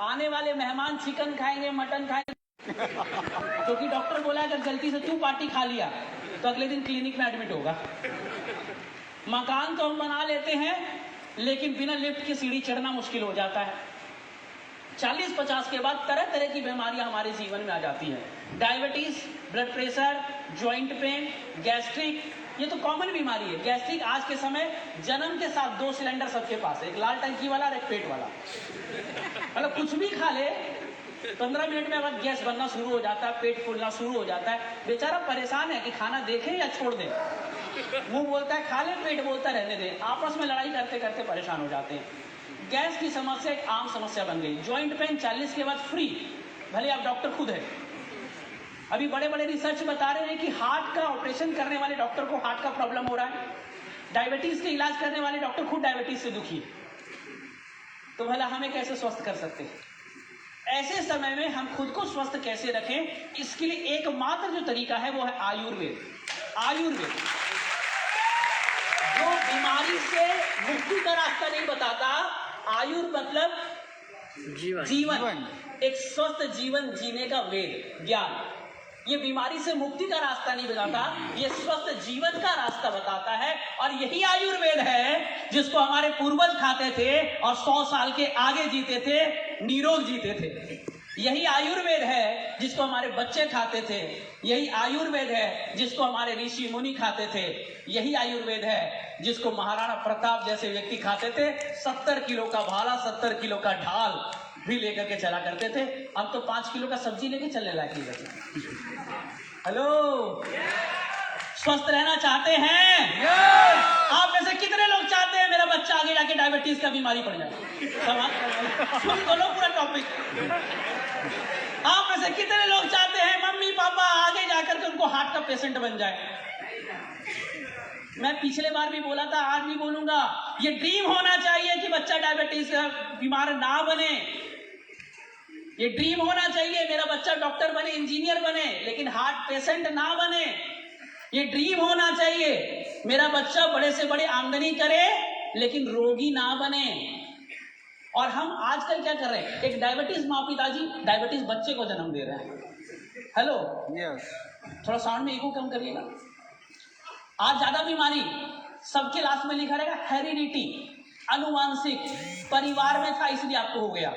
आने वाले मेहमान चिकन खाएंगे, मटन खाएंगे, क्योंकि डॉक्टर बोला अगर गलती से तू पार्टी खा लिया तो अगले दिन क्लिनिक में एडमिट होगा। मकान तो हम बना लेते हैं लेकिन बिना लिफ्ट की सीढ़ी चढ़ना मुश्किल हो जाता है। 40-50 के बाद तरह तरह की बीमारियां हमारे जीवन में आ जाती है। Diabetes, blood pressure, joint pain, gastric, ये तो कॉमन बीमारी है। गैस्ट्रिक आज के समय जन्म के साथ 2 सिलेंडर सबके पास है, एक लाल टंकी वाला और एक पेट वाला। मतलब कुछ भी खा ले 15 मिनट में अब गैस बनना शुरू हो जाता है, पेट फूलना शुरू हो जाता है। बेचारा परेशान है कि खाना देखे या छोड़ दे। मुंह बोलता है खा ले, पेट बोलता रहने दे। आपस में लड़ाई करते करते परेशान हो जाते हैं। गैस की समस्या एक आम समस्या बन गई। जॉइंट पेन 40 के बाद फ्री, भले आप डॉक्टर खुद है। अभी बड़े बड़े रिसर्च बता रहे हैं कि हार्ट का ऑपरेशन करने वाले डॉक्टर को हार्ट का प्रॉब्लम हो रहा है। डायबिटीज के इलाज करने वाले डॉक्टर खुद डायबिटीज से दुखी है। तो भला हमें कैसे स्वस्थ कर सकते हैं? ऐसे समय में हम खुद को स्वस्थ कैसे रखें, इसके लिए एकमात्र जो तरीका है वो है आयुर्वेद। आयुर्वेद जो बीमारी से मुक्ति का रास्ता नहीं बताता, आयुर् मतलब जीवन, एक स्वस्थ जीवन जीने का वेद, ज्ञान। ये बीमारी से मुक्ति का रास्ता नहीं बताता, ये स्वस्थ जीवन का रास्ता बताता है। और यही आयुर्वेद है जिसको हमारे पूर्वज खाते थे और 100 साल के आगे जीते थे, निरोग जीते थे। यही आयुर्वेद है जिसको हमारे बच्चे खाते थे। यही आयुर्वेद है जिसको हमारे ऋषि मुनि खाते थे। यही आयुर्वेद है जिसको महाराणा प्रताप जैसे व्यक्ति खाते थे। 70 किलो का भाला, 70 किलो का ढाल भी लेकर के चला करते थे। अब तो 5 किलो का सब्जी लेके चलने लायक नहीं बचे। हेलो, स्वस्थ रहना चाहते हैं? आप में से कितने लोग चाहते हैं मेरा बच्चा आगे जाके डायबिटीज का बीमारी पड़ जाए? सुन तो लो पूरा टॉपिक। आप में से कितने लोग चाहते हैं मम्मी पापा आगे जाकर के उनको हार्ट का पेशेंट बन जाए? मैं पिछले बार भी बोला था, आज भी बोलूंगा, ये ड्रीम होना चाहिए कि बच्चा डायबिटीज का बीमार ना बने। ये ड्रीम होना चाहिए मेरा बच्चा डॉक्टर बने, इंजीनियर बने, लेकिन हार्ट पेशेंट ना बने। ये ड्रीम होना चाहिए मेरा बच्चा बड़े से बड़े आमदनी करे लेकिन रोगी ना बने। और हम आजकल क्या कर रहे हैं, एक डायबिटीज माँ पिताजी डायबिटीज बच्चे को जन्म दे रहे हैं। हेलो, थोड़ा साउंड में ईगो कम करिएगा। आज ज्यादा बीमारी सबके लास्ट में लिखा रहेगा हेरिडिटी, अनुवांशिक, परिवार में था इसलिए आपको हो गया।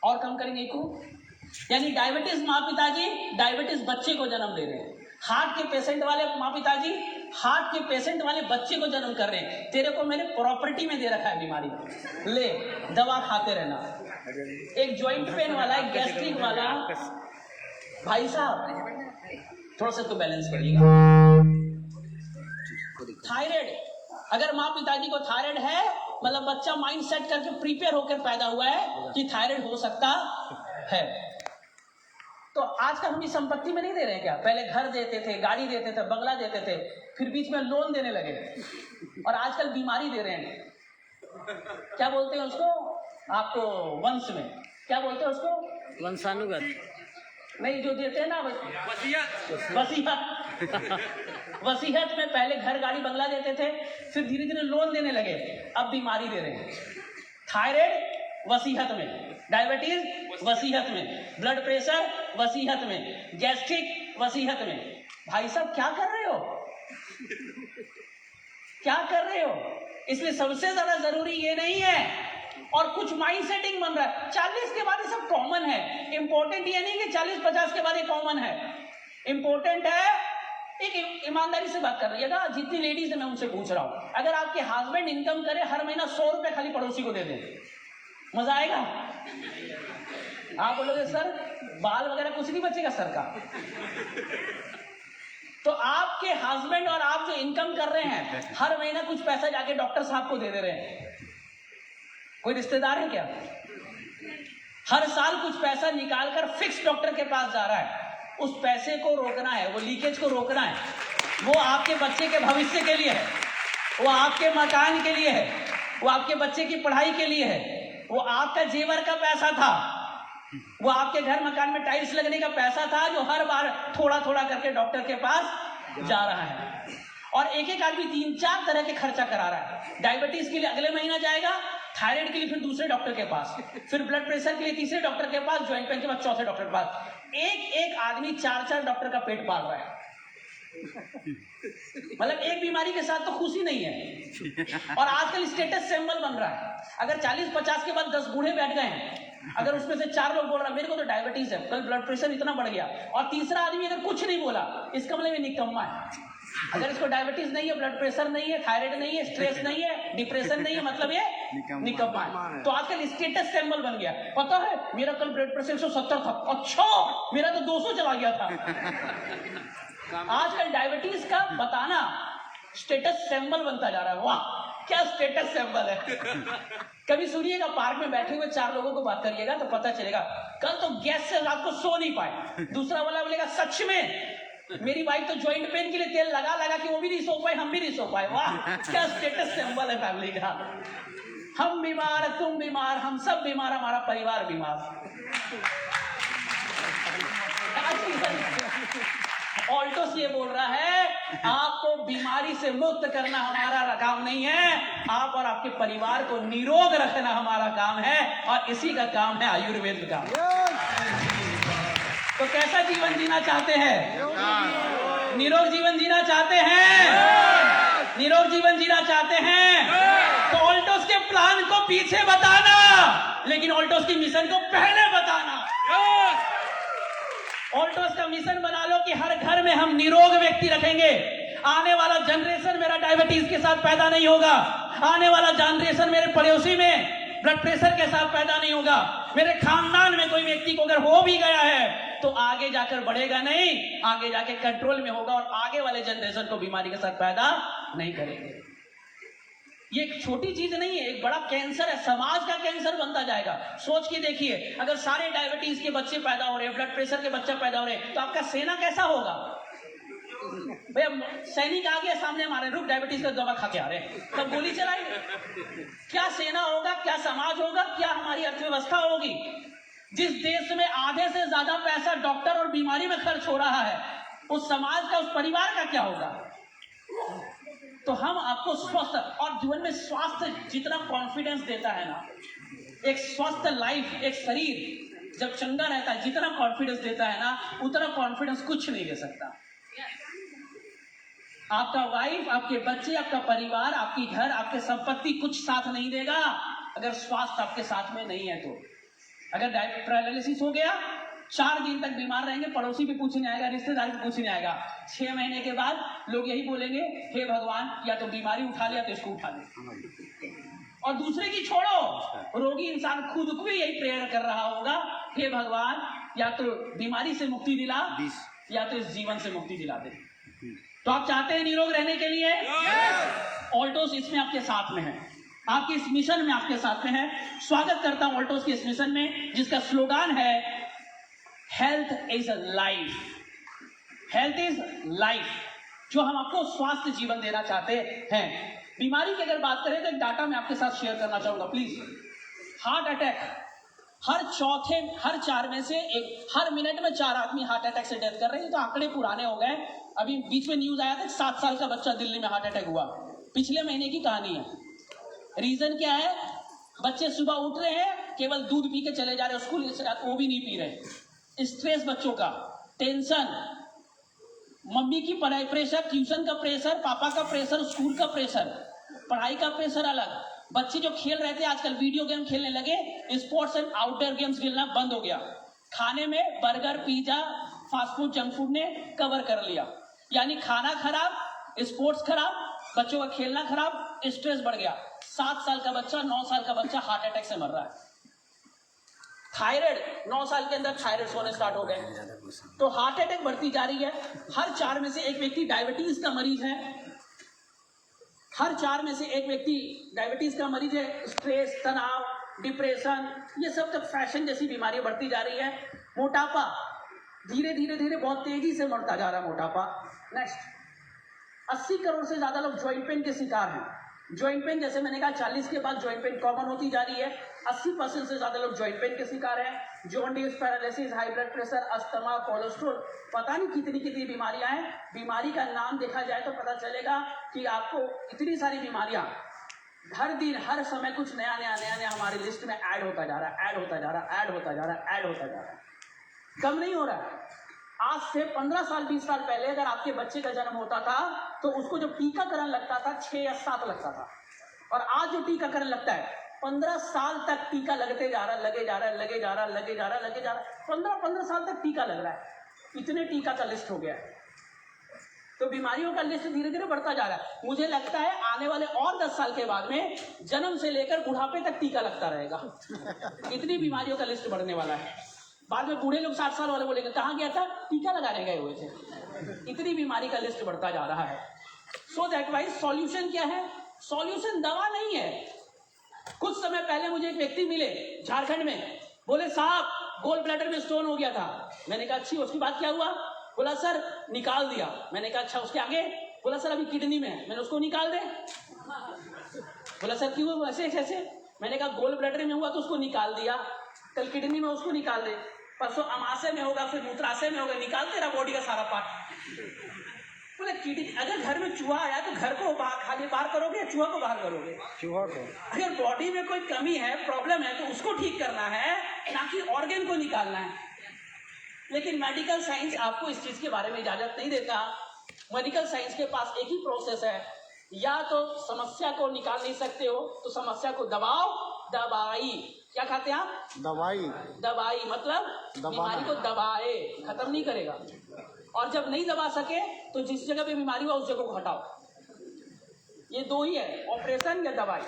और कम करेंगे ईगो, यानी डायबिटीज माँ पिताजी डायबिटीज बच्चे को जन्म दे रहे हैं। हार्ट के पेशेंट वाले माँ पिताजी हार्ट के पेशेंट वाले बच्चे को जन्म कर रहे हैं। तेरे को मैंने प्रॉपर्टी में दे रखा है बीमारी, ले दवा खाते रहना। एक जॉइंट पेन वाला, एक गैस्ट्रिक वाला, भाई साहब थोड़ा सा तो बैलेंस करिएगा। थायराइड, अगर माँ पिताजी को थायराइड है, मतलब बच्चा माइंड सेट करके प्रिपेयर होकर पैदा हुआ है कि थायराइड हो सकता है। तो आजकल हम इस संपत्ति में नहीं दे रहे हैं क्या? पहले घर देते थे, गाड़ी देते थे, बंगला देते थे, फिर बीच में लोन देने लगे, और आजकल बीमारी दे रहे हैं। क्या बोलते हैं उसको? आपको वंश में क्या बोलते हैं उसको? वंशानुगत नहीं, जो देते हैं ना वसीयत में पहले घर गाड़ी बंगला देते थे, फिर धीरे धीरे लोन देने लगे, अब बीमारी दे रहे हैं। थायराइड वसीयत में, डायबिटीज वसीयत में, ब्लड प्रेशर वसीयत में, गैस्ट्रिक वसीयत में। भाई साहब क्या कर रहे हो? क्या कर रहे हो? इसलिए सबसे ज्यादा जरूरी ये नहीं है, और कुछ माइंड सेटिंग बन रहा है। 40 के बाद ये सब कॉमन है। इंपॉर्टेंट ये नहीं कि 40-50 के बाद ये कॉमन है। इंपॉर्टेंट है, एक ईमानदारी से बात कर रहिएगा, जितनी लेडीज है मैं उनसे पूछ रहा हूं, अगर आपके हस्बैंड इनकम करे हर महीना 100 रुपए खाली पड़ोसी को दे दें, मजा आएगा? आप बोलोगे सर बाल वगैरह कुछ नहीं बचेगा सर का। तो आपके हस्बैंड और आप जो इनकम कर रहे हैं, हर महीना कुछ पैसा जाके डॉक्टर साहब को दे दे रहे हैं। कोई रिश्तेदार है क्या? हर साल कुछ पैसा निकालकर फिक्स डॉक्टर के पास जा रहा है। उस पैसे को रोकना है, वो लीकेज को रोकना है। वो आपके बच्चे के भविष्य के लिए है, वो आपके मकान के लिए है, वो आपके बच्चे की पढ़ाई के लिए है, वो आपका जेवर का पैसा था, वो आपके घर मकान में टाइल्स लगने का पैसा था, जो हर बार थोड़ा थोड़ा करके डॉक्टर के पास जा रहा है। और एक एक आदमी 3-4 तरह के खर्चा करा रहा है। डायबिटीज के लिए अगले महीना जाएगा, थायराइड के लिए फिर दूसरे डॉक्टर के पास, फिर ब्लड प्रेशर के लिए तीसरे डॉक्टर के पास, जॉइंट पेन के बाद चौथे डॉक्टर के पास। एक आदमी 4 डॉक्टर का पेट पाल रहा है। मतलब एक बीमारी के साथ तो खुशी नहीं है। और आजकल स्टेटस सिंबल बन रहा है। अगर 40-50 के बाद 10 बूढ़े बैठ गए हैं, अगर उसमें से 4 लोग बोल रहे हैं मेरे को तो डायबिटीज है, कल ब्लड प्रेशर इतना बढ़ गया, और तीसरा आदमी अगर कुछ नहीं बोला, इसका मतलब ये निकम्मा है। अगर इसको डायबिटीज नहीं है, ब्लड प्रेशर नहीं है, थायराइड नहीं है, स्ट्रेस नहीं है, डिप्रेशन नहीं है, मतलब ये निकम्मा है। तो आजकल स्टेटस सिंबल बन गया। पता है मेरा कल ब्लड प्रेशर 170 था, अच्छा मेरा तो 200 चला गया था। आजकल डायबिटीज का बताना स्टेटस सिंबल बनता जा रहा है। वाह क्या स्टेटस सिंबल है। कभी सुनिएगा, पार्क में बैठे हुए 4 लोगों को बात करिएगा तो पता चलेगा, कल तो गैस से रात को सो नहीं पाए, दूसरा वाला बोलेगा सच में मेरी वाइफ तो जॉइंट पेन के लिए तेल लगा लगा कि वो भी नहीं सो पाए, हम भी नहीं सो पाए। वाह क्या स्टेटस सिंबल है फैमिली का। हम बीमार, तुम बीमार, हम सब बीमार, हमारा परिवार बीमार। ऑल्टोस ये बोल रहा है आपको बीमारी से मुक्त करना हमारा काम नहीं है, आप और आपके परिवार को निरोग रखना हमारा काम है, और इसी का काम है आयुर्वेद का। तो कैसा जीवन जीना चाहते हैं? निरोग जीवन जीना चाहते हैं? निरोग जीवन जीना चाहते हैं तो ऑल्टोस के प्लान को पीछे बताना, लेकिन ऑल्टोस की मिशन को पहले बताना। ऑल्टोस का मिशन बना लो कि हर घर में हम निरोग व्यक्ति रखेंगे। आने वाला जनरेशन मेरा डायबिटीज के साथ पैदा नहीं होगा, आने वाला जनरेशन मेरे पड़ोसी में ब्लड प्रेशर के साथ पैदा नहीं होगा, मेरे खानदान में कोई व्यक्ति को अगर हो भी गया है तो आगे जाकर बढ़ेगा नहीं, आगे जाके कंट्रोल में होगा, और आगे वाले जनरेशन को बीमारी के साथ पैदा नहीं करेंगे। ये एक छोटी चीज नहीं है, एक बड़ा कैंसर है, समाज का कैंसर बनता जाएगा। सोच के देखिए, अगर सारे डायबिटीज के बच्चे पैदा हो रहे हैं, ब्लड प्रेशर के बच्चे पैदा हो रहे हैं, तो आपका सेना कैसा होगा? भैया सैनिक आ गया सामने हमारे, रुक डायबिटीज का दवा खा के आ रहे हैं, तब गोली चलाएंगे। क्या सेना होगा, क्या समाज होगा, क्या हमारी अर्थव्यवस्था होगी? जिस देश में आधे से ज्यादा पैसा डॉक्टर और बीमारी में खर्च हो रहा है, उस समाज का, उस परिवार का क्या होगा? तो हम आपको स्वस्थ और जीवन में स्वास्थ्य जितना कॉन्फिडेंस देता है ना, एक स्वस्थ लाइफ, एक शरीर जब चंगा रहता है, जितना कॉन्फिडेंस देता है ना, उतना कॉन्फिडेंस कुछ नहीं दे सकता। आपका वाइफ, आपके बच्चे, आपका परिवार, आपकी घर, आपके संपत्ति कुछ साथ नहीं देगा अगर स्वास्थ्य आपके साथ में नहीं है। तो अगर पैरालिसिस हो गया, 4 दिन तक बीमार रहेंगे, पड़ोसी भी पूछने आएगा, रिश्तेदार भी पूछने आएगा, 6 महीने के बाद लोग यही बोलेंगे, हे भगवान या तो बीमारी उठा लिया तो इसको उठा ले। और दूसरे की छोड़ो, रोगी इंसान खुद को भी यही प्रेयर कर रहा होगा, हे भगवान या तो बीमारी से मुक्ति दिला या तो इस जीवन से मुक्ति दिला दे। तो आप चाहते हैं निरोग रहने के लिए? ऑल्टोस इसमें आपके साथ में है, आपके इस मिशन में आपके साथ में है। स्वागत करता हूं ऑल्टोस के इस मिशन में, जिसका स्लोगान है health is life. Health is life, जो हम आपको स्वास्थ्य जीवन देना चाहते हैं। बीमारी की अगर बात करें तो डाटा मैं आपके साथ शेयर करना चाहूंगा प्लीज। हार्ट अटैक, हर 4 में से एक, हर मिनट में 4 आदमी हार्ट अटैक से डेथ कर रहे हैं। तो आंकड़े पुराने हो गए। अभी बीच में न्यूज आया था, 7 साल का बच्चा दिल्ली में हार्ट अटैक हुआ, पिछले महीने की कहानी है। रीजन क्या है? बच्चे सुबह उठ रहे हैं, केवल दूध पी के चले जा रहे हैं स्कूल, वो भी नहीं पी रहे। स्ट्रेस बच्चों का, टेंशन, मम्मी की पढ़ाई प्रेशर, ट्यूशन का प्रेशर, पापा का प्रेशर, स्कूल का प्रेशर, पढ़ाई का प्रेशर अलग। बच्चे जो खेल रहे थे आजकल वीडियो गेम खेलने लगे, स्पोर्ट्स एंड आउटडोर गेम्स खेलना बंद हो गया। खाने में burger, pizza, fast food, junk food ने कवर कर लिया। यानी खाना खराब, स्पोर्ट्स खराब, बच्चों का खेलना खराब, स्ट्रेस बढ़ गया। 7 साल का बच्चा, 9 साल का बच्चा हार्ट अटैक से मर रहा है। थायराइड, 9 साल के अंदर थायराइड होने स्टार्ट हो गए। तो हार्ट अटैक बढ़ती जा रही है। हर 4 में से एक व्यक्ति डायबिटीज का मरीज है। हर 4 में से एक व्यक्ति डायबिटीज का मरीज है। स्ट्रेस, तनाव, डिप्रेशन, ये सब तक फैशन जैसी बीमारियां बढ़ती जा रही है। मोटापा धीरे धीरे बहुत तेजी से बढ़ता जा रहा है मोटापा। नेक्स्ट, 80 करोड़ से ज्यादा लोग जॉइंट पेन के शिकार हैं। जॉइंट पेन, जैसे मैंने कहा, 40 के बाद जॉइंट पेन कॉमन होती जा रही है। 80% से ज्यादा लोग जॉइंट पेन के शिकार हैं। Jaundice, paralysis, high blood pressure, asthma, cholesterol, पता नहीं कितनी बीमारियां हैं। बीमारी का नाम देखा जाए तो पता चलेगा कि आपको इतनी सारी बीमारियां हर दिन हर समय कुछ नया नया नया नया हमारी लिस्ट में ऐड होता जा रहा है, ऐड होता जा रहा है, ऐड होता जा रहा है, ऐड होता जा रहा है, कम नहीं हो रहा है। आज से 15 साल 20 साल पहले अगर आपके बच्चे का जन्म होता था तो उसको जो टीकाकरण लगता था 6 या 7 लगता था, और आज जो टीकाकरण लगता है 15 साल तक टीका लगते जा रहा है, लगे जा रहा है, लगे जा रहा है, लगे जा रहा है, लगे जा रहा है, 15 साल तक टीका लग रहा है। इतने टीका का लिस्ट हो गया है, तो बीमारियों का लिस्ट धीरे धीरे बढ़ता जा रहा है। मुझे लगता है आने वाले और 10 साल के बाद में जन्म से लेकर बुढ़ापे तक टीका लगता रहेगा। इतनी बीमारियों का लिस्ट बढ़ने वाला है। बाद में बूढ़े लोग 60 साल वाले बोलेंगे कहाँ गया था, टीका लगाने गए हुए थे। इतनी बीमारी का लिस्ट बढ़ता जा रहा है। सो दैट वाइज सॉल्यूशन क्या है? सॉल्यूशन दवा नहीं है। कुछ समय पहले मुझे एक व्यक्ति मिले झारखंड में, बोले साहब गोल ब्लैडर में स्टोन हो गया था। मैंने कहा अच्छी, उसके बाद क्या हुआ? बोला सर निकाल दिया। मैंने कहा अच्छा, उसके आगे? बोला सर अभी किडनी में है। मैंने उसको निकाल दे। बोला सर क्यों ऐसे कैसे? मैंने कहा गोल ब्लैडर में हुआ तो उसको निकाल दिया, कल किडनी में उसको निकाल दे, परसों अमाशय में होगा, फिर मूत्राशय में होगा, निकाल तेरा बॉडी का सारा पार्ट। बोले किडनी, अगर घर में चूहा आया तो घर को खाली बाहर करोगे या चूहा को बाहर करोगे? चूहा को। अगर बॉडी में कोई कमी है, प्रॉब्लम है, तो उसको ठीक करना है, ना कि ऑर्गन को निकालना है। लेकिन मेडिकल साइंस आपको इस चीज के बारे में इजाजत नहीं देता। मेडिकल साइंस के पास एक ही प्रोसेस है, या तो समस्या को निकाल नहीं सकते हो तो समस्या को दबाओ। दवाई क्या खाते हैं आप? दवाई। दवाई मतलब बीमारी को दबाए, खत्म नहीं करेगा। और जब नहीं दबा सके तो जिस जगह पे बीमारी हुआ उस जगह को हटाओ। ये दो ही है, ऑपरेशन या दवाई।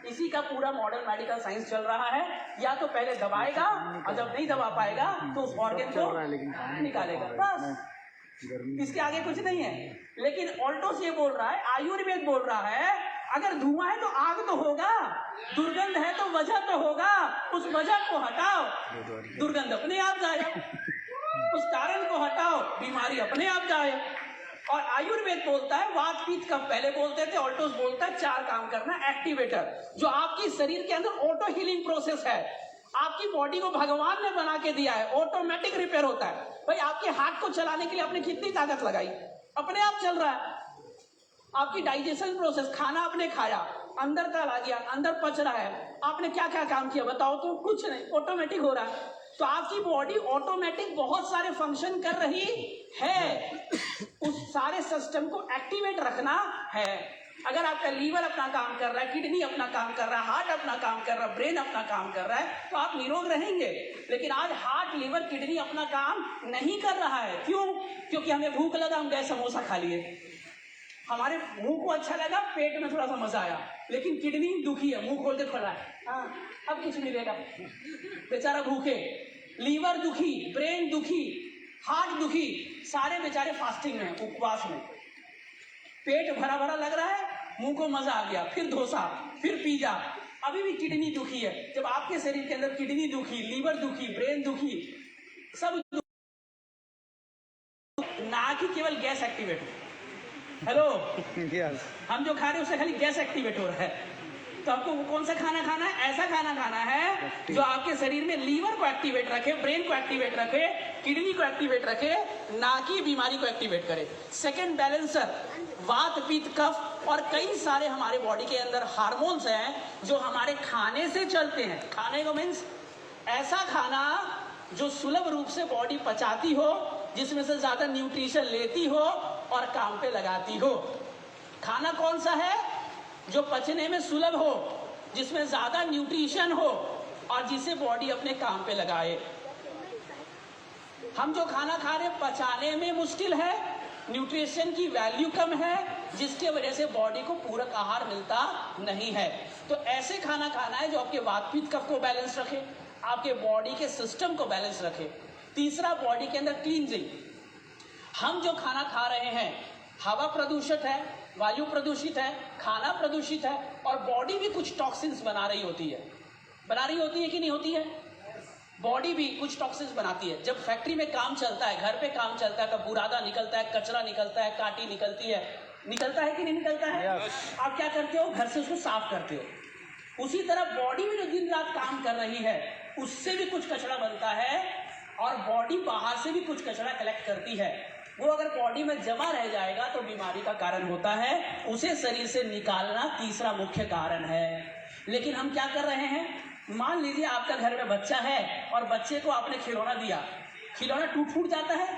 इसी का पूरा मॉडर्न मेडिकल साइंस चल रहा है। या तो पहले दबाएगा और जब नहीं दबा पाएगा तो उस ऑर्गन को निकालेगा, बस। इसके आगे कुछ नहीं है। लेकिन ऑल्टोस ये बोल रहा है, आयुर्वेद बोल रहा है, अगर धुआं है तो आग तो होगा, दुर्गंध है तो वजह तो होगा, उस वजह को हटाओ, दुर्गंध अपने आप जाए। उस कारण को हटाओ, बीमारी अपने आप जाए। और आयुर्वेद बोलता है वात पित्त कफ, पहले बोलते थे, ऑल्टोस बोलता है 4 काम करना, एक्टिवेटर, जो आपकी शरीर के अंदर ऑटो हीलिंग प्रोसेस है। आपकी बॉडी को भगवान ने बना के दिया है, ऑटोमेटिक रिपेयर होता है। भाई आपके हाथ को चलाने के लिए आपने कितनी ताकत लगाई, अपने आप चल रहा है। आपकी डाइजेशन प्रोसेस, खाना आपने खाया, अंदर का आ गया, अंदर पच रहा है, आपने क्या क्या काम किया बताओ तो? कुछ नहीं, ऑटोमेटिक हो रहा है। तो आपकी बॉडी ऑटोमेटिक बहुत सारे फंक्शन कर रही है, उस सारे सिस्टम को एक्टिवेट रखना है। अगर आपका लीवर अपना काम कर रहा है, किडनी अपना काम कर रहा है, हार्ट अपना काम कर रहा है, ब्रेन अपना काम कर रहा है, तो आप निरोग रहेंगे। लेकिन आज हार्ट, लीवर, किडनी अपना काम नहीं कर रहा है। क्यों? क्योंकि हमें भूख लगा, हम गए समोसा खा लिए, हमारे मुंह को अच्छा लगा, पेट में थोड़ा सा मजा आया, लेकिन किडनी दुखी है, मुंह खोल के खड़ा है, हाँ अब कुछ मिलेगा, बेचारा भूखे। लीवर दुखी, ब्रेन दुखी, हार्ट दुखी, सारे बेचारे फास्टिंग में, उपवास में। पेट भरा भरा लग रहा है, मुंह को मजा आ गया, फिर डोसा, फिर पिज्जा, अभी भी किडनी दुखी है। जब आपके शरीर के अंदर किडनी दुखी, लीवर दुखी, ब्रेन दुखी, सब ना कि केवल गैस एक्टिवेट हो। Hello yes. हम जो खा रहे हैं उससे खाली गैस एक्टिवेट हो रहा है। तो आपको कौन सा खाना खाना है? ऐसा खाना खाना है जो आपके शरीर में लीवर को एक्टिवेट रखे, ब्रेन को एक्टिवेट रखे, किडनी को एक्टिवेट रखे, ना कि बीमारी को एक्टिवेट करे। सेकंड बैलेंसर, वात पित्त कफ और कई सारे हमारे बॉडी के अंदर हार्मोन्स हैं जो हमारे खाने से चलते हैं। खाने को मीन्स ऐसा खाना जो सुलभ रूप से बॉडी पचाती हो, जिसमें से ज्यादा न्यूट्रिशन लेती हो और काम पे लगाती हो। खाना कौन सा है? जो पचने में सुलभ हो, जिसमें ज्यादा न्यूट्रिशन हो और जिसे बॉडी अपने काम पे लगाए। हम जो खाना खा रहे पचाने में मुश्किल है, न्यूट्रिशन की वैल्यू कम है, जिसके वजह से बॉडी को पूरक आहार मिलता नहीं है। तो ऐसे खाना खाना है जो आपके वात पित्त कफ को बैलेंस रखे, आपके बॉडी के सिस्टम को बैलेंस रखे। तीसरा, बॉडी के अंदर क्लींजिंग। हम जो खाना खा रहे हैं, हवा प्रदूषित है, वायु प्रदूषित है, खाना प्रदूषित है, और बॉडी भी कुछ टॉक्सिन्स बना रही होती है। बना रही होती है कि नहीं होती है? बॉडी भी कुछ टॉक्सिन्स बनाती है। जब फैक्ट्री में काम चलता है, घर पे काम चलता है, तब बुरादा निकलता है, कचरा निकलता है, काटी निकलती है, निकलता है कि नहीं निकलता है? आप क्या करते हो? घर से उसको साफ करते हो। उसी तरह बॉडी में जो दिन रात काम कर रही है, उससे भी कुछ कचरा बनता है, और बॉडी बाहर से भी कुछ कचरा कलेक्ट करती है। वो अगर बॉडी में जमा रह जाएगा तो बीमारी का कारण होता है। उसे शरीर से निकालना तीसरा मुख्य कारण है। लेकिन हम क्या कर रहे हैं, मान लीजिए आपका घर में बच्चा है और बच्चे को आपने खिलौना दिया, खिलौना टूट फूट जाता है,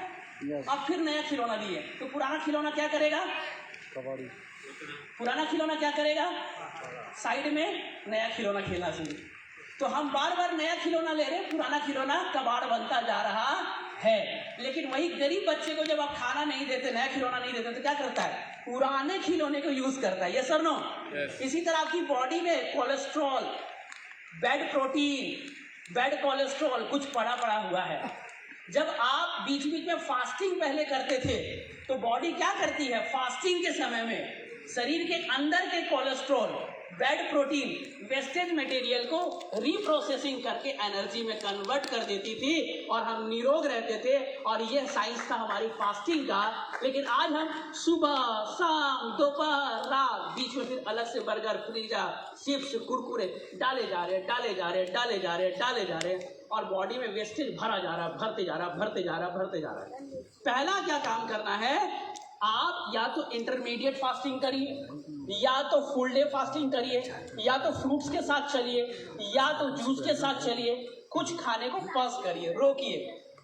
अब फिर नया खिलौना दिए तो पुराना खिलौना क्या करेगा, पुराना खिलौना क्या करेगा, साइड में नया खिलौना खेलना शुरू। तो हम बार बार नया खिलौना ले रहे हैं, पुराना खिलौना कबाड़ बनता जा रहा है। लेकिन वही गरीब बच्चे को जब आप खाना नहीं देते, नया खिलौना नहीं देते, तो क्या करता है, पुराने खिलौने को यूज करता है। यस और नो? इसी तरह आपकी बॉडी में cholesterol, bad protein, bad cholesterol कुछ पड़ा हुआ है। जब आप बीच बीच में फास्टिंग पहले करते थे तो बॉडी क्या करती है, फास्टिंग के समय में शरीर के अंदर के cholesterol, bad protein, wastage material को रीप्रोसेसिंग करके एनर्जी में कन्वर्ट कर देती थी और हम निरोग रहते थे। और यह साइंस था हमारी फास्टिंग का। लेकिन आज हम सुबह, शाम, दोपहर, रात, बीच में फिर अलग से बर्गर, पिज्जा, चिप्स, कुरकुरे डाले जा रहे हैं और बॉडी में वेस्टेज भरा जा रहा, भरते जा रहा है। पहला क्या काम करना है, आप या तो इंटरमीडिएट फास्टिंग करिए, या तो फुल डे फास्टिंग करिए, या तो फ्रूट्स के साथ चलिए, या तो जूस के साथ चलिए, कुछ खाने को पॉज करिए, रोकिए।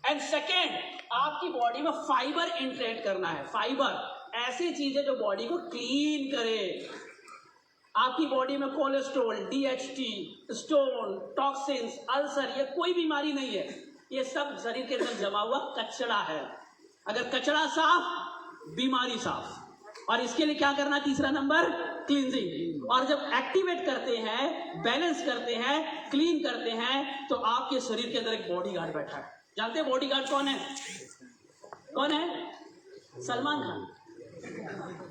एंड सेकेंड, आपकी बॉडी में फाइबर इंट्रेट करना है। फाइबर ऐसी चीजें जो बॉडी को क्लीन करे। आपकी बॉडी में cholesterol, DHT, stone, toxins, ulcer, ये कोई बीमारी नहीं है, ये सब शरीर के अंदर जमा हुआ कचरा है। अगर कचरा साफ, बीमारी साफ। और इसके लिए क्या करना, तीसरा नंबर, क्लींजिंग। और जब एक्टिवेट करते हैं, बैलेंस करते हैं, क्लीन करते हैं, तो आपके शरीर के अंदर एक बॉडीगार्ड बैठा है। जानते हैं बॉडीगार्ड कौन है? कौन है? सलमान खान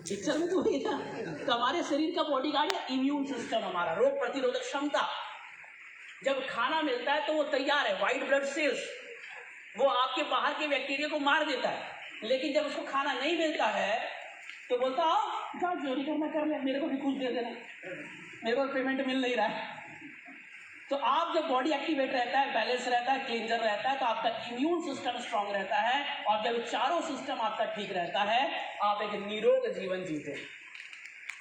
पिक्चर में तो वही था। तो हमारे शरीर का बॉडीगार्ड है इम्यून सिस्टम, हमारा रोग प्रतिरोधक क्षमता। जब खाना मिलता है तो वो तैयार है, व्हाइट ब्लड सेल्स, वो आपके बाहर के बैक्टीरिया को मार देता है। लेकिन जब उसको खाना नहीं मिलता है तो बोलता जाओ चोरी करना कर ले, मेरे को भी कुछ दे देना, मेरे को पेमेंट मिल नहीं रहा है। तो आप जब बॉडी एक्टिवेट रहता है, बैलेंस रहता है, क्लींजर रहता है, तो आपका इम्यून सिस्टम स्ट्रांग रहता है। और जब चारों सिस्टम आपका ठीक रहता है, आप एक निरोग जीवन जीते।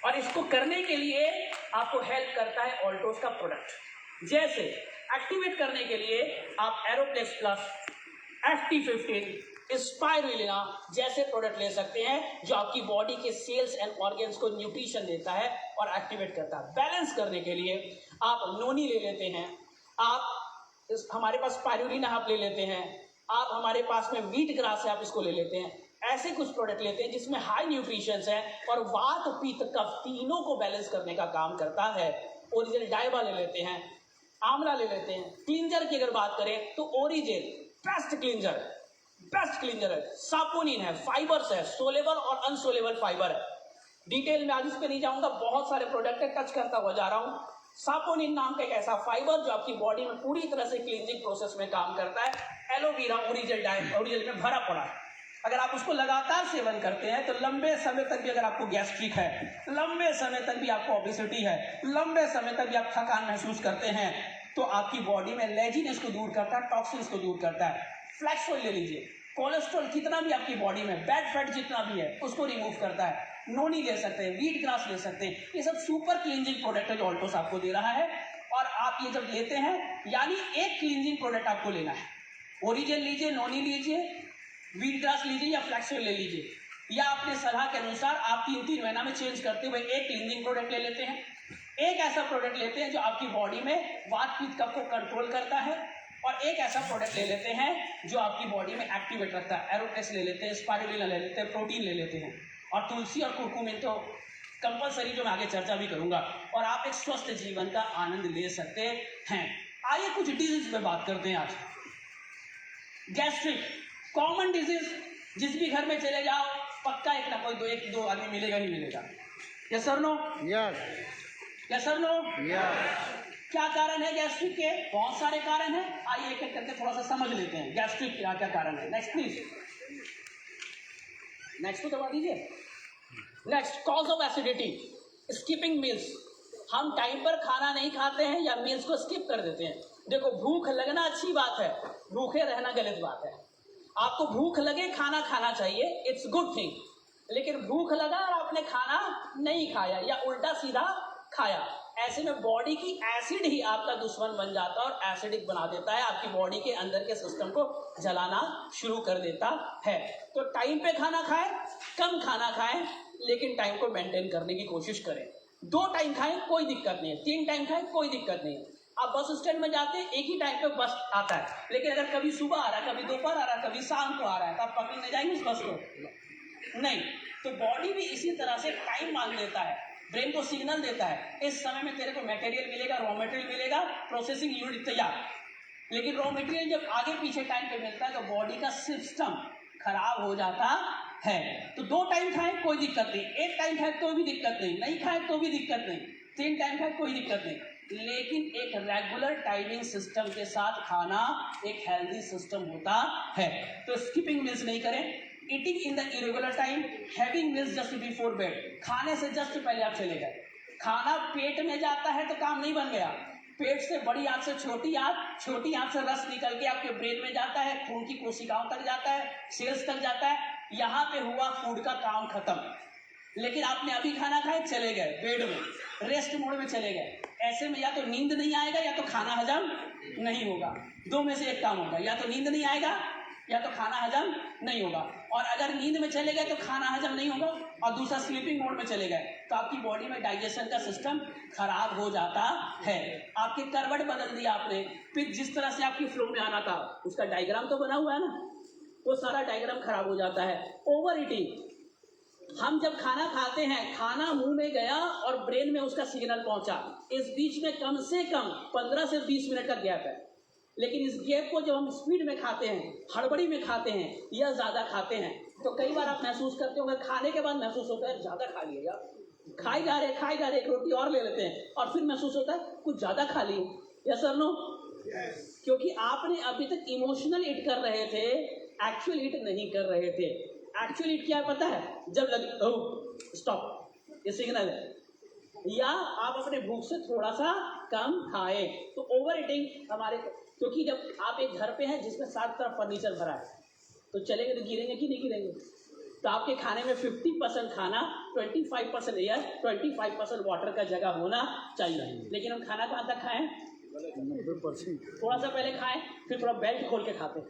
और इसको करने के लिए आपको हेल्प करता है ऑल्टोस का प्रोडक्ट। जैसे एक्टिवेट करने के लिए आप एरोप्लेक्स प्लस, FT15, स्पाइरुलिना जैसे प्रोडक्ट ले सकते हैं, जो आपकी बॉडी के सेल्स एंड ऑर्गन्स को न्यूट्रिशन देता है और एक्टिवेट करता है। बैलेंस करने के लिए आप नोनी ले लेते हैं, आप हमारे पास स्पाइरुलिना आप ले लेते हैं, आप हमारे पास में व्हीट ग्रास है, आप इसको ले लेते हैं। ऐसे कुछ प्रोडक्ट लेते हैं जिसमें हाई न्यूट्रिशंस है और वात, पित्त, कफ तीनों को बैलेंस करने का काम करता है। ओरिजिन डायबा ले लेते हैं, आंवला ले लेते हैं। क्लींजर की अगर बात करें तो ओरिजिन बेस्ट क्लींजर है। सापोनिन है, फाइबर्स है, सोलेबल और अनसोलेबल फाइबर है। डिटेल में आज इस पे नहीं जाऊंगा, बहुत सारे प्रोडक्ट टच करता हुआ जा रहा हूं। सापोनिन नाम का एक ऐसा फाइबर जो आपकी बॉडी में पूरी तरह से क्लींजिंग प्रोसेस में काम करता है। एलोवेरा ओरिजिनल में भरा पड़ा है। अगर आप उसको लगातार सेवन करते हैं तो लंबे समय तक भी, अगर आपको गैस्ट्रिक है, लंबे समय तक भी आपको ओबेसिटी है, लंबे समय तक भी आप थकान महसूस करते हैं, तो आपकी बॉडी में लेजीनेस को दूर करता है, टॉक्सिन्स को दूर करता है। फ्लैक्स ऑयल ले लीजिए, कोलेस्ट्रॉल कितना भी आपकी बॉडी में, बैड फैट जितना भी है, उसको रिमूव करता है। नोनी ले सकते हैं, व्हीट ग्रास ले सकते हैं। ये सब सुपर क्लींजिंग प्रोडक्ट है जो ऑल्टोस आपको दे रहा है। और आप ये जब लेते हैं, यानी एक क्लींजिंग प्रोडक्ट आपको लेना है। ओरिजिन लीजिए, नोनी लीजिए, व्हीट ग्रास लीजिए या फ्लैक्स ऑयल ले लीजिए, या अपने सलाह के अनुसार आप 3-3 महीना में चेंज करते हुए एक क्लींजिंग प्रोडक्ट ले लेते हैं। एक ऐसा प्रोडक्ट लेते हैं जो आपकी बॉडी में वात, पित्त, कफ को कंट्रोल करता है। और एक ऐसा प्रोडक्ट ले लेते हैं जो आपकी बॉडी में एक्टिवेट रखता है। एरोप्लेक्स ले लेते हैं, स्पाइरुलिना ले लेते हैं, प्रोटीन ले लेते हैं। और तुलसी और कुरकुमिन तो कंपलसरी, जो मैं आगे चर्चा भी करूंगा। और आप एक स्वस्थ जीवन का आनंद ले सकते हैं। आइए कुछ डिजीज पे बात करते हैं आज। गैस्ट्रिक कॉमन डिजीज, जिस भी घर में चले जाओ पक्का एक ना कोई एक दो आदमी मिलेगा ही मिलेगा। यस और नो? यस और नो? क्या कारण है गैस्ट्रिक के? बहुत सारे कारण हैं। आइए एक एक करके थोड़ा सा समझ लेते हैं गैस्ट्रिक क्या क्या कारण है। नेक्स्ट प्लीज, नेक्स्ट को दबा दीजिए। Next, cause of acidity, skipping meals. हम टाइम पर खाना नहीं खाते हैं या मील्स को स्किप कर देते हैं। देखो, भूख लगना अच्छी बात है, भूखे रहना गलत बात है। आपको भूख लगे खाना खाना चाहिए, इट्स गुड थिंग, लेकिन भूख लगा और आपने खाना नहीं खाया या उल्टा सीधा खाया, ऐसे में बॉडी की एसिड ही आपका दुश्मन बन जाता है और एसिडिक बना देता है, आपकी बॉडी के अंदर के सिस्टम को जलाना शुरू कर देता है। तो टाइम पे खाना खाएं, कम खाना खाएं, लेकिन टाइम को मेंटेन करने की कोशिश करें। 2 टाइम खाएं कोई दिक्कत नहीं है, 3 टाइम खाएं कोई दिक्कत नहीं है। आप बस स्टैंड में जाते हैं, एक ही टाइम पे बस आता है, लेकिन अगर कभी सुबह आ रहा है, कभी दोपहर आ रहा है, कभी शाम को आ रहा है, तो आप पकड़ने जाएंगे उस बस को? नहीं। तो बॉडी भी इसी तरह से टाइम मांग लेता है, ब्रेन को सिग्नल देता है, इस समय में तेरे को मटेरियल मिलेगा, रॉ मटेरियल मिलेगा, प्रोसेसिंग यूनिट तैयार। लेकिन रॉ मटेरियल जब आगे पीछे टाइम पे मिलता है तो बॉडी का सिस्टम खराब हो जाता है। तो 2 टाइम खाएं कोई दिक्कत नहीं, 1 टाइम खाएं तो भी दिक्कत नहीं, नहीं खाएं तो भी दिक्कत नहीं, 3 टाइम खाएं कोई दिक्कत नहीं, लेकिन एक रेगुलर टाइमिंग सिस्टम के साथ खाना एक हेल्दी सिस्टम होता है। तो स्किपिंग मील्स नहीं करें, eating in the irregular time, having meals just before bed, खाने से जस्ट पहले आप चले गए। खाना पेट में जाता है तो काम नहीं बन गया, पेट से बड़ी आंत से छोटी आंत से रस निकल के आपके ब्रेन में जाता है, खून की कोशिकाओं तक जाता है, सेल्स तक जाता है, यहाँ पे हुआ फूड का काम खत्म। लेकिन आपने अभी खाना खाए, चले गए बेड में, रेस्ट मोड में चले गए, ऐसे में या तो नींद नहीं आएगा या तो खाना हजम नहीं होगा, 2 में से एक काम होगा, या तो नींद नहीं आएगा या तो खाना हजम नहीं होगा। और अगर नींद में चले गए तो खाना हजम नहीं होगा और दूसरा स्लीपिंग मोड में चले गए तो आपकी बॉडी में डाइजेशन का सिस्टम खराब हो जाता है। आपकी करवट बदल दी आपने, फिर जिस तरह से आपकी फ्लो में आना था उसका डायग्राम तो बना हुआ है ना, वो सारा डायग्राम खराब हो जाता है। ओवर ईटिंग, हम जब खाना खाते हैं, खाना मुंह में गया और ब्रेन में उसका सिग्नल पहुंचा, इस बीच में कम से कम 15 से 20 मिनट का गैप है, लेकिन इस गैप को जब हम स्पीड में खाते हैं, हड़बड़ी में खाते हैं या ज़्यादा खाते हैं, तो कई बार आप महसूस करते होंगे, खाने के बाद महसूस होता है ज़्यादा खा लिया यार, खाई जा रहे एक रोटी और ले लेते हैं और फिर महसूस होता है कुछ ज़्यादा खा ली। Yes sir no? क्योंकि आपने अभी तक इमोशनल ईट कर रहे थे, एक्चुअल ईट नहीं कर रहे थे। एक्चुअल ईट क्या पता है? जब लगे स्टॉप, ये सिग्नल है, या आप अपने भूख से थोड़ा सा कम खाएं। तो ओवर ईटिंग हमारे, क्योंकि जब आप एक घर पे हैं जिसमें 7 तरफ फर्नीचर भरा है, तो चलेंगे तो गिरेंगे कि नहीं गिरेंगे? तो आपके खाने में 50% खाना, 25% एयर, 25% वाटर का जगह होना चाहिए। लेकिन हम खाना कहाँ तक खाएं? थोड़ा सा पहले खाएं, फिर थोड़ा बेल्ट खोल के खाते हैं,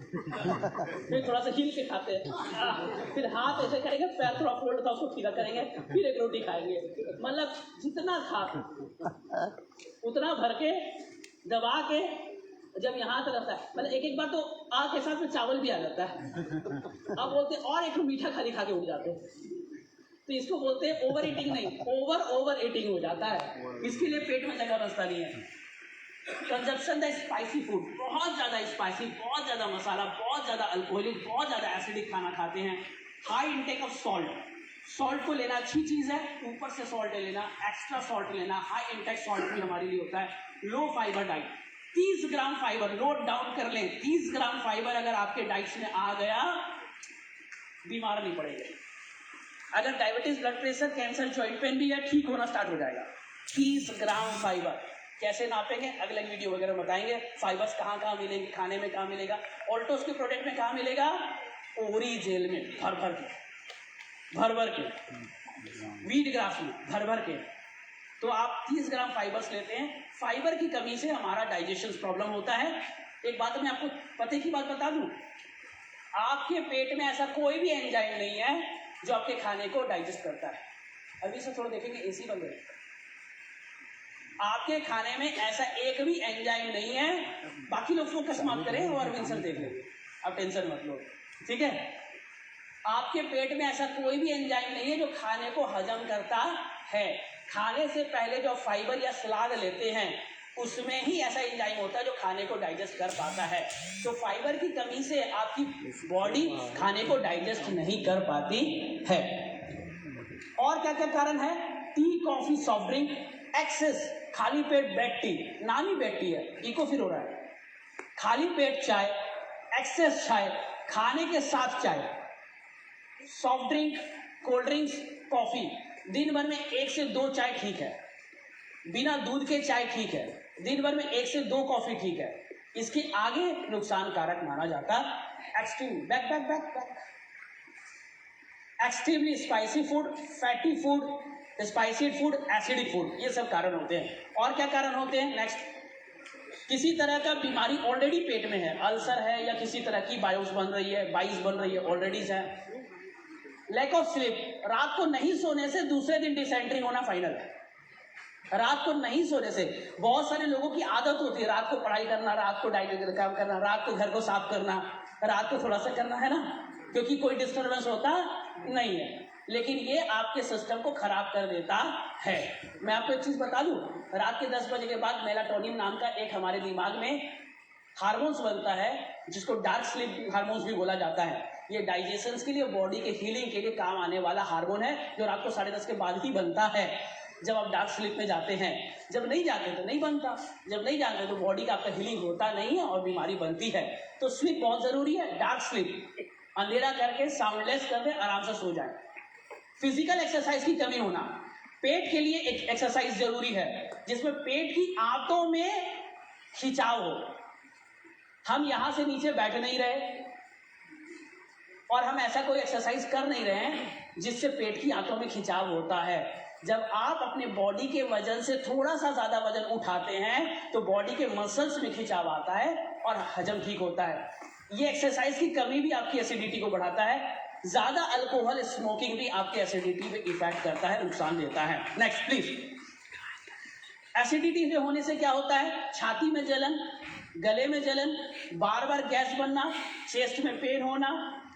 फिर थोड़ा सा हिल के खाते हैं, फिर हाथ ऐसे करेंगे, पैर थोड़ा फोल्ड था उसको सीधा करेंगे, फिर एक रोटी खाएंगे। मतलब जितना खा उतना भर के दबा के, जब यहाँ तक रहता है, मतलब एक बार तो आग के साथ में चावल भी आ जाता है, अब बोलते और एक मीठा खाली खा के उठ जाते हैं। तो इसको बोलते हैं ओवर ईटिंग नहीं, ओवर ईटिंग हो जाता है। इसके लिए पेट में जगह बचता नहीं है। कंजप्शन द स्पाइसी फूड, बहुत ज़्यादा स्पाइसी, बहुत ज़्यादा मसाला, बहुत ज़्यादा अल्कोहलिक, बहुत ज़्यादा एसिडिक खाना खाते हैं। High intake of salt, salt को लेना अच्छी चीज़ है, ऊपर से सॉल्ट लेना, एक्स्ट्रा सॉल्ट लेना, हाई इंटेक सॉल्ट भी हमारे लिए होता है। लो फाइबर डाइट, 30 ग्राम फाइबर, नोट डाउन कर लें, 30 ग्राम फाइबर अगर आपके डाइट्स में आ गया, बीमार नहीं पड़ेंगे। अगर diabetes, blood pressure, cancer, joint pain भी है, ठीक होना स्टार्ट हो जाएगा। 30 ग्राम फाइबर कैसे नापेंगे, अगले वीडियो वगैरह बताएंगे। फाइबर्स कहाँ कहाँ मिलेंगे, खाने में कहाँ मिलेगा, ऑल्टोस के प्रोडक्ट में कहाँ मिलेगा, ओरी जेल में भर भर के, वीट ग्रास में भर भर के। तो आप 30 ग्राम फाइबर्स लेते हैं। फाइबर की कमी से हमारा डाइजेशन प्रॉब्लम होता है। एक बात मैं आपको पते की बात बता दूं, आपके पेट में ऐसा कोई भी एंजाइम नहीं है जो आपके खाने को डाइजेस्ट करता है। अभी से थोड़ा देखेंगे, एसी बंद है, आपके खाने में ऐसा एक भी एंजाइम नहीं है। बाकी लोग फोकस मत करें और अरविंद सर देख लेंगे, आप टेंशन मत लो, ठीक है। आपके पेट में ऐसा कोई भी एंजाइम नहीं है जो खाने को हजम करता है। खाने से पहले जो फाइबर या सलाद लेते हैं उसमें ही ऐसा एंजाइम होता है जो खाने को डाइजेस्ट कर पाता है। तो फाइबर की कमी से आपकी बॉडी खाने को डाइजेस्ट नहीं कर पाती है। और क्या क्या कारण है? Tea, coffee, soft drink, excess, खाली पेट बेड टी, नाम ही बेड टी है, इको फिर हो रहा है। खाली पेट चाय, एक्सेस चाय, खाने के साथ चाय, soft drink, cold drinks, coffee, दिन भर में 1 से 2 चाय ठीक है, बिना दूध के चाय ठीक है, दिन भर में 1 से 2 कॉफी ठीक है, इसके आगे नुकसान कारक माना जाता extreme extremely spicy food, fatty food, spicy food, acidic food, ये सब कारण होते हैं। और क्या कारण होते हैं? नेक्स्ट, किसी तरह का बीमारी ऑलरेडी पेट में है, अल्सर है या किसी तरह की बायोस बन रही है, बाइस बन रही है, ऑलरेडी है। लैक ऑफ स्लीप, रात को नहीं सोने से दूसरे दिन डिसेंट्री होना फाइनल है। रात को नहीं सोने से बहुत सारे लोगों की आदत होती है रात को पढ़ाई करना, रात को डायरी का काम करना, रात को घर को साफ करना, रात को थोड़ा सा करना है ना, क्योंकि कोई डिस्टर्बेंस होता नहीं है, लेकिन ये आपके सिस्टम को खराब कर देता है। मैं आपको एक चीज बता दूं, रात के 10 बजे के बाद मेलाटोनिन नाम का एक हमारे दिमाग में हार्मोन्स बनता है, जिसको डार्क स्लीप हार्मोन्स भी बोला जाता है। ये डाइजेशन के लिए, बॉडी के हीलिंग के लिए काम आने वाला हार्मोन है, जो रात को 10:30 के बाद ही बनता है, जब आप डार्क स्लीप में जाते हैं। जब नहीं जाते तो नहीं बनता, जब नहीं जाते तो बॉडी का आपका हीलिंग होता नहीं है और बीमारी बनती है। तो स्लीप बहुत जरूरी है। डार्क स्लीप, अंधेरा करके साउंडलेस कर दे, आराम से सो जाए। फिजिकल एक्सरसाइज की कमी होना, पेट के लिए एक एक्सरसाइज जरूरी है जिसमें पेट की आंतों में खिंचाव हो। हम यहां से नीचे बैठ नहीं रहे और हम ऐसा कोई एक्सरसाइज कर नहीं रहे हैं जिससे पेट की आंतों में खिंचाव होता है। जब आप अपने बॉडी के वजन से थोड़ा सा ज्यादा वजन उठाते हैं तो बॉडी के मसल्स में खिंचाव आता है और हजम ठीक होता है। ये एक्सरसाइज की कमी भी आपकी एसिडिटी को बढ़ाता है। ज्यादा अल्कोहल, स्मोकिंग भी आपके एसिडिटी पे इफेक्ट करता है, नुकसान देता है। Next please. एसिडिटी से होने से क्या होता है? छाती में जलन, गले में जलन, बार बार गैस बनना, चेस्ट में पेन होना,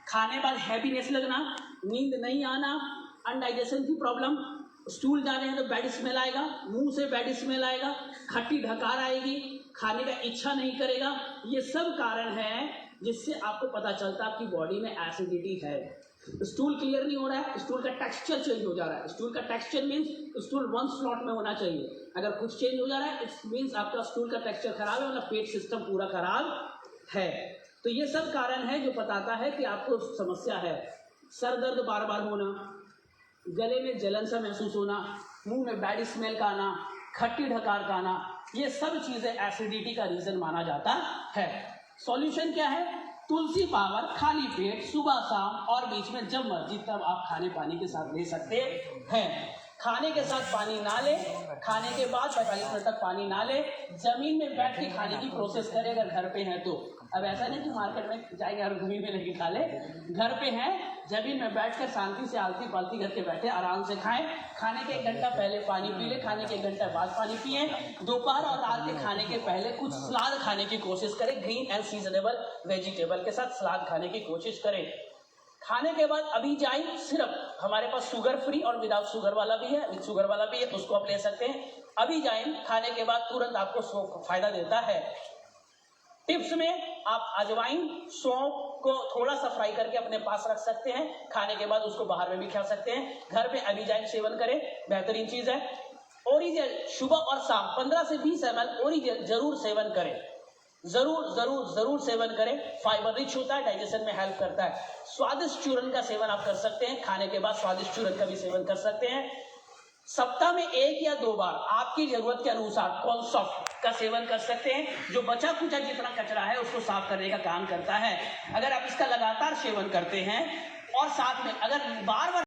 खाने बाद हैवीनेस लगना, नींद नहीं आना, अनडाइजेशन की प्रॉब्लम, स्टूल जा रहे हैं तो बैड स्मेल आएगा, मुंह से बैड स्मेल आएगा, खट्टी ढकार आएगी, खाने का इच्छा नहीं करेगा। ये सब कारण है जिससे आपको पता चलता है आपकी बॉडी में एसिडिटी है। स्टूल क्लियर नहीं हो रहा है, स्टूल का टेक्सचर चेंज हो जा रहा है। स्टूल का texture means stool one slot में होना चाहिए, अगर कुछ चेंज हो जा रहा है इट्स मीन्स आपका स्टूल का टेक्सचर खराब है, मतलब पेट सिस्टम पूरा खराब है। तो ये सब कारण है जो बताता है कि आपको समस्या है। सर दर्द बार बार होना, गले में जलन सा महसूस होना, मुंह में बैड स्मेल का आना, खट्टी ढकार का आना, ये सब चीजें एसिडिटी का रीजन माना जाता है। सॉल्यूशन क्या है? तुलसी पावर खाली पेट सुबह शाम और बीच में जब मर्जी तब आप खाने पानी के साथ ले सकते हैं। खाने के साथ पानी ना ले, खाने के बाद 45 मिनट तक पानी ना ले, जमीन में बैठ के खाने की प्रोसेस करें अगर घर पे है तो। अब ऐसा नहीं कि मार्केट में जाएंगे और जमीन में लेके खा ले, घर पे हैं जमीन में बैठ कर शांति से आलती पालती करके बैठे, आराम से खाएं। खाने के 1 घंटा पहले पानी पी ले, खाने के 1 घंटा बाद पानी पिए। दोपहर और रात के खाने के पहले कुछ सलाद खाने की कोशिश करें, ग्रीन एंड सीजनेबल वेजिटेबल के साथ सलाद खाने की कोशिश करें। खाने के बाद अभी जाए, सिर्फ हमारे पास शुगर फ्री और विदाउट शुगर वाला भी है, विद शुगर वाला भी है, उसको आप ले सकते हैं। अभी जाए खाने के बाद तुरंत आपको फायदा देता है। टिप्स में आप अजवाइन, सौंफ को थोड़ा सा फ्राई करके अपने पास रख सकते हैं, खाने के बाद उसको बाहर में भी खा सकते हैं। घर पे अभिजाइन सेवन करें, बेहतरीन चीज है। ओरिजिनल सुबह और शाम 15 से 20 ml ओरिजिनल जरूर सेवन करें, जरूर जरूर जरूर सेवन करें। फाइबर रिच होता है, डाइजेशन में हेल्प करता है। स्वादिष्ट चूरन का सेवन आप कर सकते हैं, खाने के बाद स्वादिष्ट चूरन का भी सेवन कर सकते हैं। सप्ताह में 1 या 2 बार आपकी जरूरत के अनुसार कॉन्सॉफ्ट का सेवन कर सकते हैं, जो बचा कुचा जितना कचरा है उसको साफ करने का काम करता है। अगर आप इसका लगातार सेवन करते हैं और साथ में अगर बार बार